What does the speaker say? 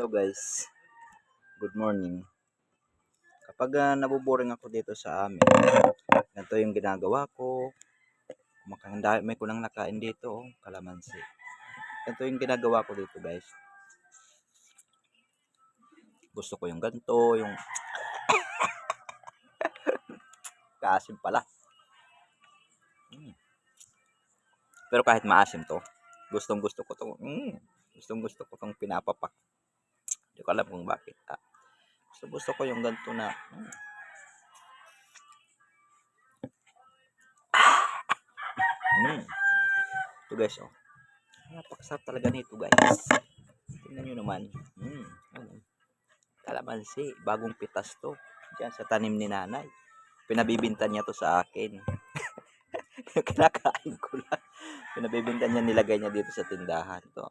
Hello guys, good morning. Kapag nabuboring ako dito sa amin, ganito yung ginagawa ko. May kunang nakain dito, kalamansi. Ganito yung ginagawa ko dito guys. Gusto ko yung ganito, yung kaasim pala. Pero kahit maasim to, gustong gusto ko to. Gustong gusto ko tong pinapapak. Hindi ko alam kung bakit. Gusto ko yung ganito na ito guys, napakasarap talaga nito guys. Tingnan nyo naman. Kalamansi, bagong pitas to. Diyan sa tanim ni nanay. Pinabibintan niya to sa akin. Kinakain ko lang. Pinabibintan niya, nilagay niya dito sa tindahan to.